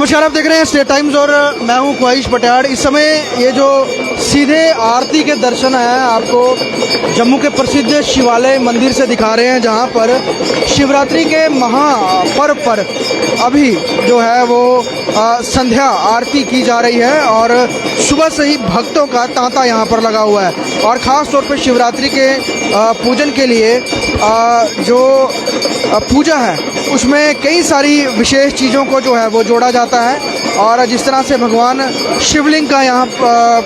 नमस्कार, आप देख रहे हैं स्टेट टाइम्स और मैं हूं ख्वाहिश पटियाड़। इस समय ये जो सीधे आरती के दर्शन हैं आपको जम्मू के प्रसिद्ध शिवालय मंदिर से दिखा रहे हैं, जहां पर शिवरात्रि के महापर्व पर अभी जो है वो संध्या आरती की जा रही है और सुबह से ही भक्तों का तांता यहां पर लगा हुआ है। और ख़ास तौर पर शिवरात्रि के पूजन के लिए जो पूजा है उसमें कई सारी विशेष चीज़ों को जो है वो जोड़ा जाता है। और जिस तरह से भगवान शिवलिंग का यहाँ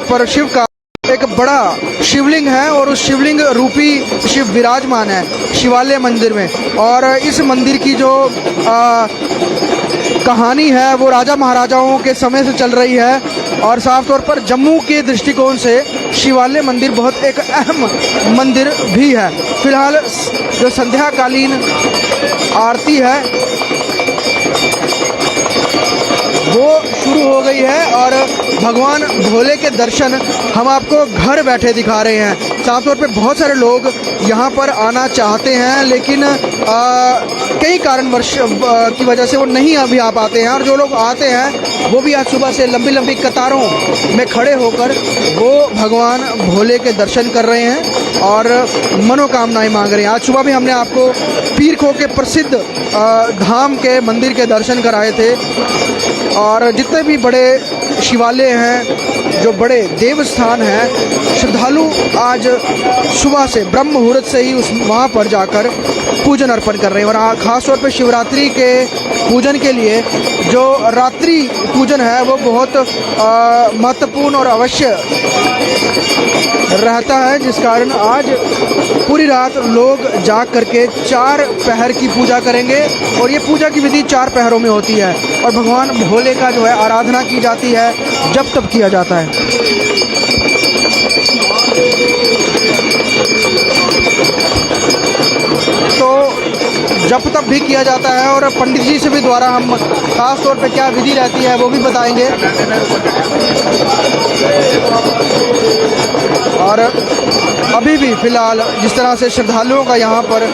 पर शिव का एक बड़ा शिवलिंग है और उस शिवलिंग रूपी शिव विराजमान है शिवालय मंदिर में। और इस मंदिर की जो कहानी है वो राजा महाराजाओं के समय से चल रही है और साफ तौर पर जम्मू के दृष्टिकोण से शिवालय मंदिर बहुत एक अहम मंदिर भी है। फिलहाल जो संध्याकालीन आरती है वो शुरू हो गई है और भगवान भोले के दर्शन हम आपको घर बैठे दिखा रहे हैं। साफ तौर पे बहुत सारे लोग यहाँ पर आना चाहते हैं लेकिन कई कारणवश की वजह से वो नहीं अभी आ पाते हैं। और जो लोग आते हैं वो भी आज सुबह से लंबी लंबी कतारों में खड़े होकर वो भगवान भोले के दर्शन कर रहे हैं और मनोकामनाएं मांग रहे हैं। आज सुबह भी हमने आपको पीर खो के प्रसिद्ध धाम के मंदिर के दर्शन कराए थे और जितने भी बड़े शिवालय हैं, जो बड़े देवस्थान हैं, श्रद्धालु आज सुबह से ब्रह्म मुहूर्त से ही वहाँ पर जाकर पूजन अर्पण कर रहे हैं। और ख़ास तौर पर शिवरात्रि के पूजन के लिए जो रात्रि पूजन है वो बहुत महत्वपूर्ण और अवश्य रहता है, जिस कारण आज पूरी रात लोग जाग करके 4 पहर की पूजा करेंगे। और ये पूजा की विधि 4 पहरों में होती है और भगवान भोले का जो है आराधना की जाती है, जप तप किया जाता है। तो जप तप भी किया जाता है और पंडित जी से भी द्वारा हम खास तौर पे क्या विधि रहती है वो भी बताएंगे। और अभी भी फ़िलहाल जिस तरह से श्रद्धालुओं का यहाँ पर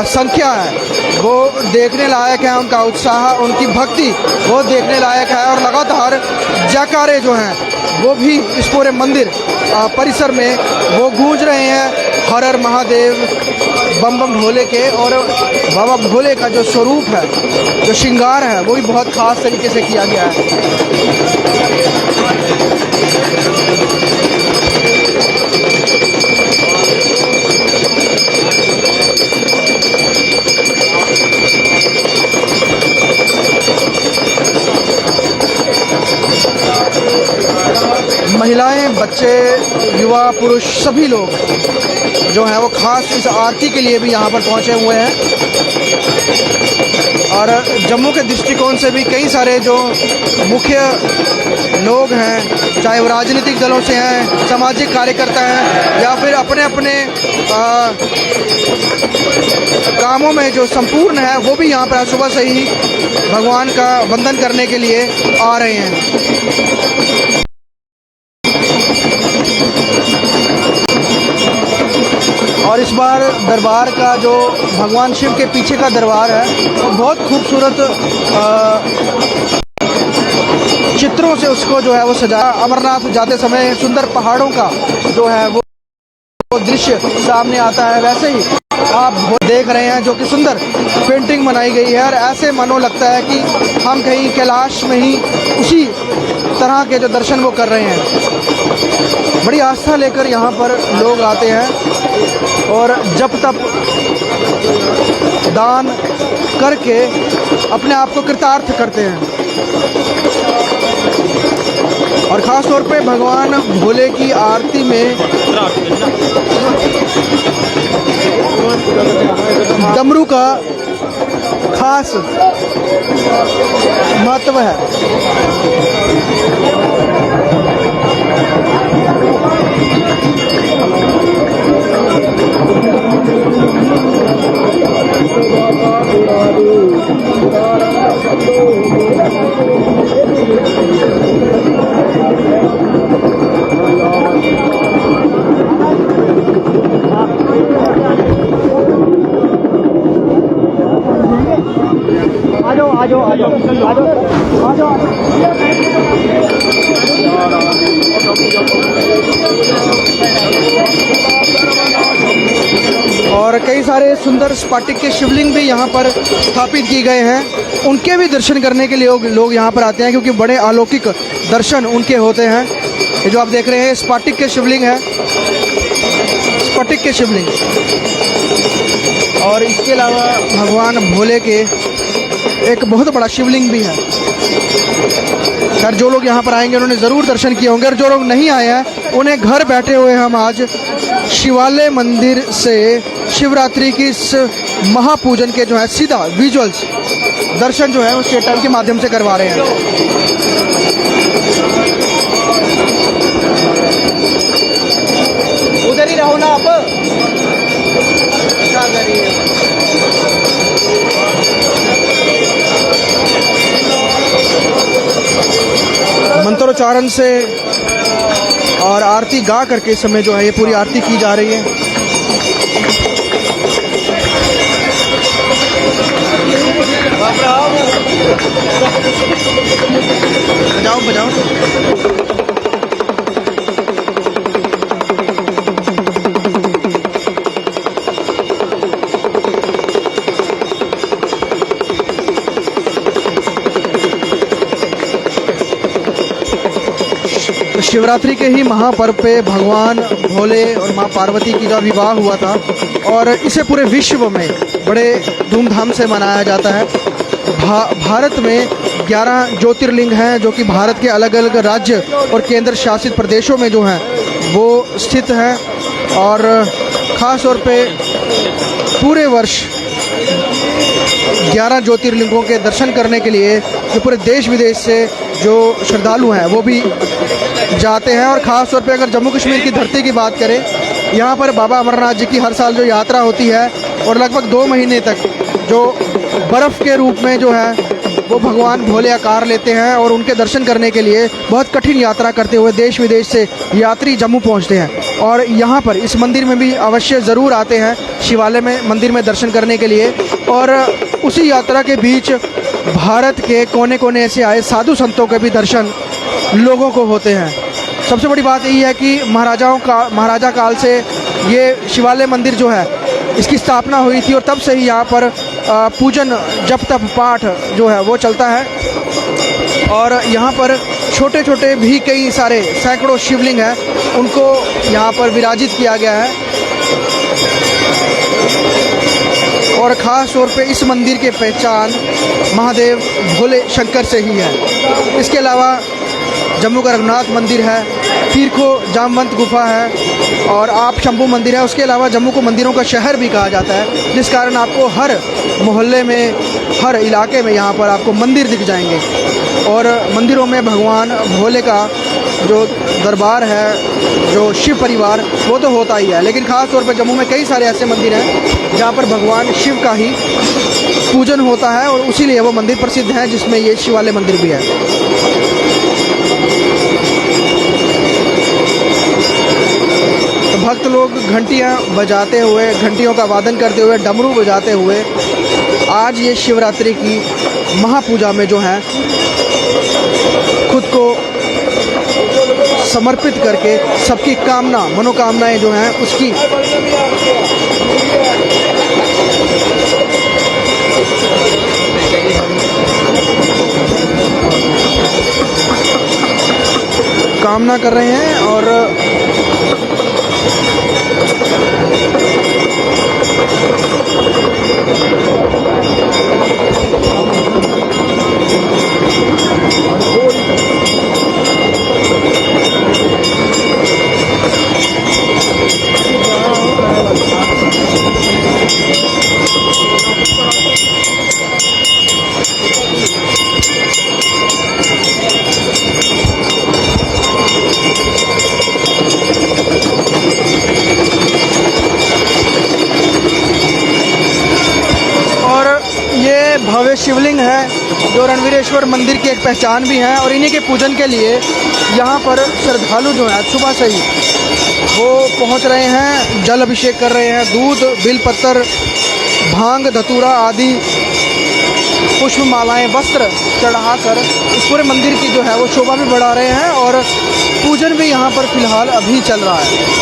संख्या है वो देखने लायक है, उनका उत्साह, उनकी भक्ति वो देखने लायक है। और लगातार जयकारे जो हैं वो भी इस पूरे मंदिर परिसर में वो गूंज रहे हैं, हर हर महादेव, बम बम भोले के। और बाबा भोले का जो स्वरूप है, जो श्रृंगार है वो भी बहुत ख़ास तरीके से किया गया है। महिलाएं, बच्चे, युवा, पुरुष सभी लोग जो हैं वो खास इस आरती के लिए भी यहाँ पर पहुँचे हुए हैं। और जम्मू के दृष्टिकोण से भी कई सारे जो मुख्य लोग हैं, चाहे वो राजनीतिक दलों से हैं, सामाजिक कार्यकर्ता हैं या फिर अपने अपने कामों में जो संपूर्ण है, वो भी यहाँ पर सुबह से ही भगवान का वंदन करने के लिए आ रहे हैं। और इस बार दरबार का जो भगवान शिव के पीछे का दरबार है वो बहुत खूबसूरत चित्रों से उसको जो है वो सजाया। अमरनाथ जाते समय सुंदर पहाड़ों का जो है वो दृश्य सामने आता है, वैसे ही आप देख रहे हैं जो कि सुंदर पेंटिंग बनाई गई है। और ऐसे मानो लगता है कि हम कहीं कैलाश में ही उसी तरह के जो दर्शन वो कर रहे हैं। बड़ी आस्था लेकर यहाँ पर लोग आते हैं और जप तप दान करके अपने आप को कृतार्थ करते हैं। और ख़ास तौर पे भगवान भोले की आरती में डमरू का खास महत्व है। आ और कई सारे सुंदर स्फटिक के शिवलिंग भी यहाँ पर स्थापित किए गए हैं। उनके भी दर्शन करने के लिए लोग यहाँ पर आते हैं, क्योंकि बड़े अलौकिक दर्शन उनके होते हैं। ये जो आप देख रहे हैं स्फटिक के शिवलिंग है, स्फटिक के शिवलिंग। और इसके अलावा भगवान भोले के एक बहुत बड़ा शिवलिंग भी है। खैर जो लोग यहाँ पर आएंगे उन्होंने ज़रूर दर्शन किए होंगे, और जो लोग नहीं आए हैं उन्हें घर बैठे हुए हम आज शिवालय मंदिर से शिवरात्रि की इस महापूजन के जो है सीधा विजुअल्स दर्शन जो है उस चैनल के माध्यम से करवा रहे हैं। उधर ही रहो ना आप, क्या करिए। मंत्रोच्चारण से और आरती गा करके इस समय जो है ये पूरी आरती की जा रही है। बजाओ बजाओ। शिवरात्रि के ही महापर्व पे भगवान भोले और माँ पार्वती की का विवाह हुआ था, और इसे पूरे विश्व में बड़े धूमधाम से मनाया जाता है। भारत में 11 ज्योतिर्लिंग हैं जो कि भारत के अलग अलग राज्य और केंद्र शासित प्रदेशों में जो हैं वो स्थित हैं, और ख़ास तौर पे पूरे वर्ष 11 ज्योतिर्लिंगों के दर्शन करने के लिए जो पूरे देश विदेश से जो श्रद्धालु हैं वो भी जाते हैं। और ख़ास तौर पे अगर जम्मू कश्मीर की धरती की बात करें, यहाँ पर बाबा अमरनाथ जी की हर साल जो यात्रा होती है, और लगभग 2 महीने तक जो बर्फ़ के रूप में जो है वो भगवान भोले आकार लेते हैं, और उनके दर्शन करने के लिए बहुत कठिन यात्रा करते हुए देश विदेश से यात्री जम्मू पहुँचते हैं। और यहाँ पर इस मंदिर में भी अवश्य ज़रूर आते हैं शिवालय में मंदिर में दर्शन करने के लिए। और उसी यात्रा के बीच भारत के कोने कोने से आए साधु संतों के भी दर्शन लोगों को होते हैं। सबसे बड़ी बात यही है कि महाराजा काल से ये शिवालय मंदिर जो है इसकी स्थापना हुई थी, और तब से ही यहाँ पर पूजन जप तप पाठ जो है वो चलता है। और यहाँ पर छोटे छोटे भी कई सारे सैकड़ों शिवलिंग हैं, उनको यहाँ पर विराजित किया गया है। और ख़ास तौर पे इस मंदिर की पहचान महादेव भोले शंकर से ही है। इसके अलावा जम्मू का रघुनाथ मंदिर है, तीरखो जामवंत गुफा है, और आप शंभू मंदिर है। उसके अलावा जम्मू को मंदिरों का शहर भी कहा जाता है, जिस कारण आपको हर मोहल्ले में हर इलाके में यहाँ पर आपको मंदिर दिख जाएंगे। और मंदिरों में भगवान भोले का जो दरबार है, जो शिव परिवार, वो तो होता ही है, लेकिन ख़ास तौर पर जम्मू में कई सारे ऐसे मंदिर हैं जहाँ पर भगवान शिव का ही पूजन होता है, और उसीलिए वो मंदिर प्रसिद्ध है, जिसमें ये शिवालय मंदिर भी है। तो भक्त लोग घंटियाँ बजाते हुए, घंटियों का वादन करते हुए, डमरू बजाते हुए आज ये शिवरात्रि की महापूजा में जो है खुद को समर्पित करके सबकी मनोकामनाएं जो हैं उसकी कामना कर रहे हैं। और भव्य शिवलिंग है जो रणवीरेश्वर मंदिर की एक पहचान भी है, और इन्हीं के पूजन के लिए यहाँ पर श्रद्धालु जो हैं सुबह से ही वो पहुँच रहे हैं, जल अभिषेक कर रहे हैं। दूध, बिल पत्तर, भांग, धतूरा आदि पुष्पमालाएं, वस्त्र चढ़ाकर इस पूरे मंदिर की जो है वो शोभा भी बढ़ा रहे हैं और पूजन भी यहाँ पर फिलहाल अभी चल रहा है।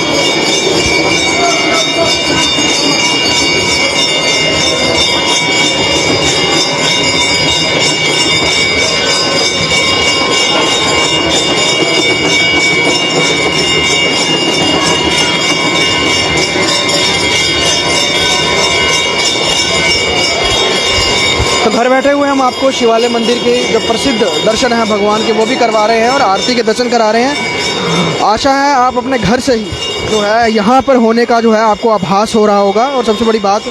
तो घर बैठे हुए हम आपको शिवालय मंदिर के जो प्रसिद्ध दर्शन हैं भगवान के वो भी करवा रहे हैं और आरती के दर्शन करा रहे हैं। आशा है आप अपने घर से ही जो है यहाँ पर होने का जो है आपको आभास हो रहा होगा। और सबसे बड़ी बात,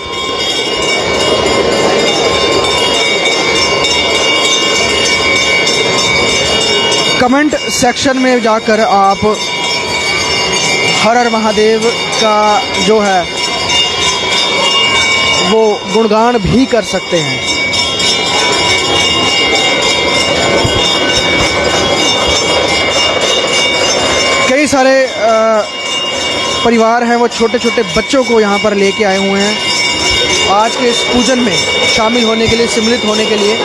कमेंट सेक्शन में जाकर आप हर हर महादेव का जो है वो गुणगान भी कर सकते हैं। कई सारे परिवार हैं वो छोटे छोटे बच्चों को यहाँ पर लेके आए हुए हैं आज के इस पूजन में शामिल होने के लिए, सम्मिलित होने के लिए।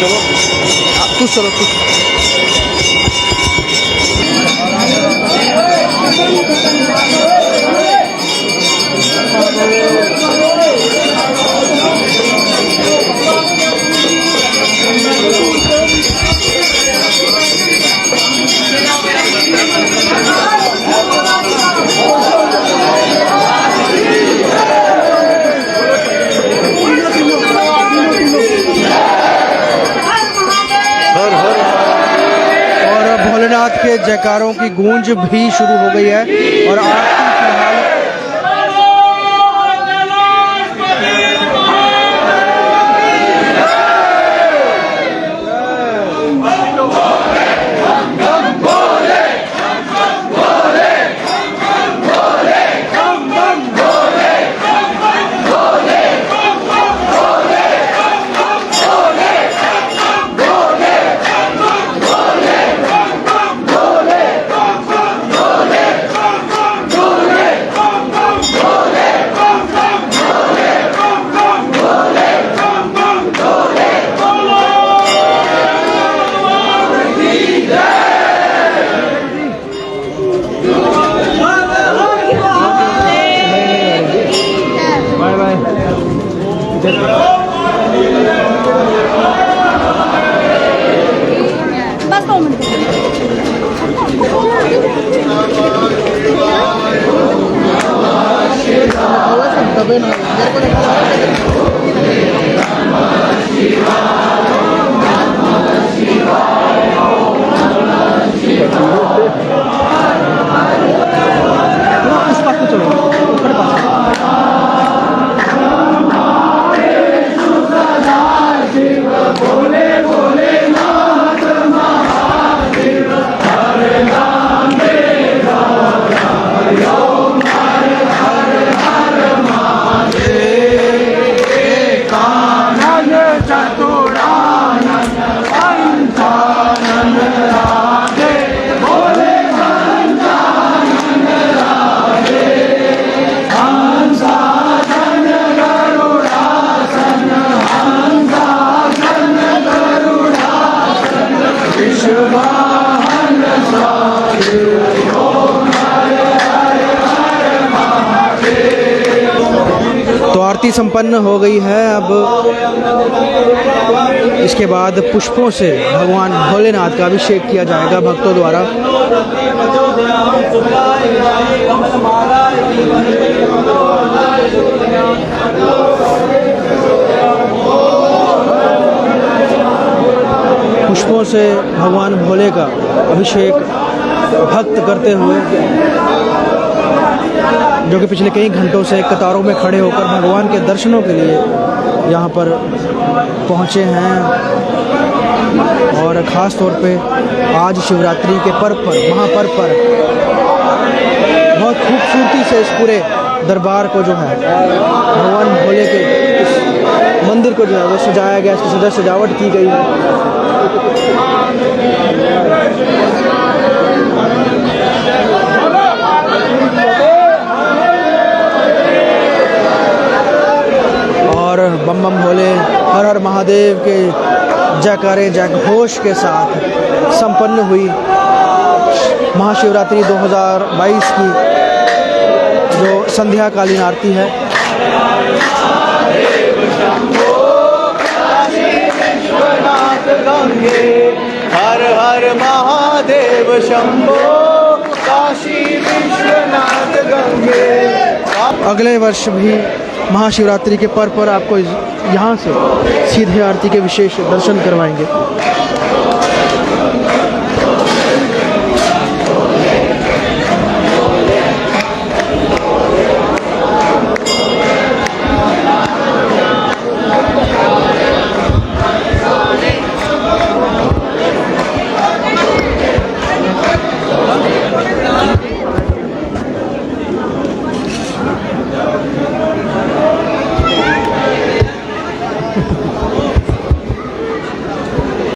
चलो भोलेनाथ के जयकारों की गूंज भी शुरू हो गई है और आरती आरती संपन्न हो गई है। अब इसके बाद पुष्पों से भगवान भोलेनाथ का अभिषेक किया जाएगा भक्तों द्वारा। पुष्पों से भगवान भोले का अभिषेक भक्त करते हुए, जो कि पिछले कई घंटों से कतारों में खड़े होकर भगवान के दर्शनों के लिए यहाँ पर पहुँचे हैं। और ख़ास तौर पे आज शिवरात्रि के पर्व पर, महापर्व पर बहुत खूबसूरती से इस पूरे दरबार को जो है भगवान भोले के इस मंदिर को जो है वो सजाया गया, इसकी सजावट की गई है। और बम बम भोले, हर हर महादेव के जयकारे जय घोष के साथ संपन्न हुई महाशिवरात्रि 2022 की जो संध्याकालीन आरती है। हर हर महादेव शंभो काशी विश्वनाथ गंगे। अगले वर्ष भी महाशिवरात्रि के पर्व पर आपको यहाँ से सीधे आरती के विशेष दर्शन करवाएंगे।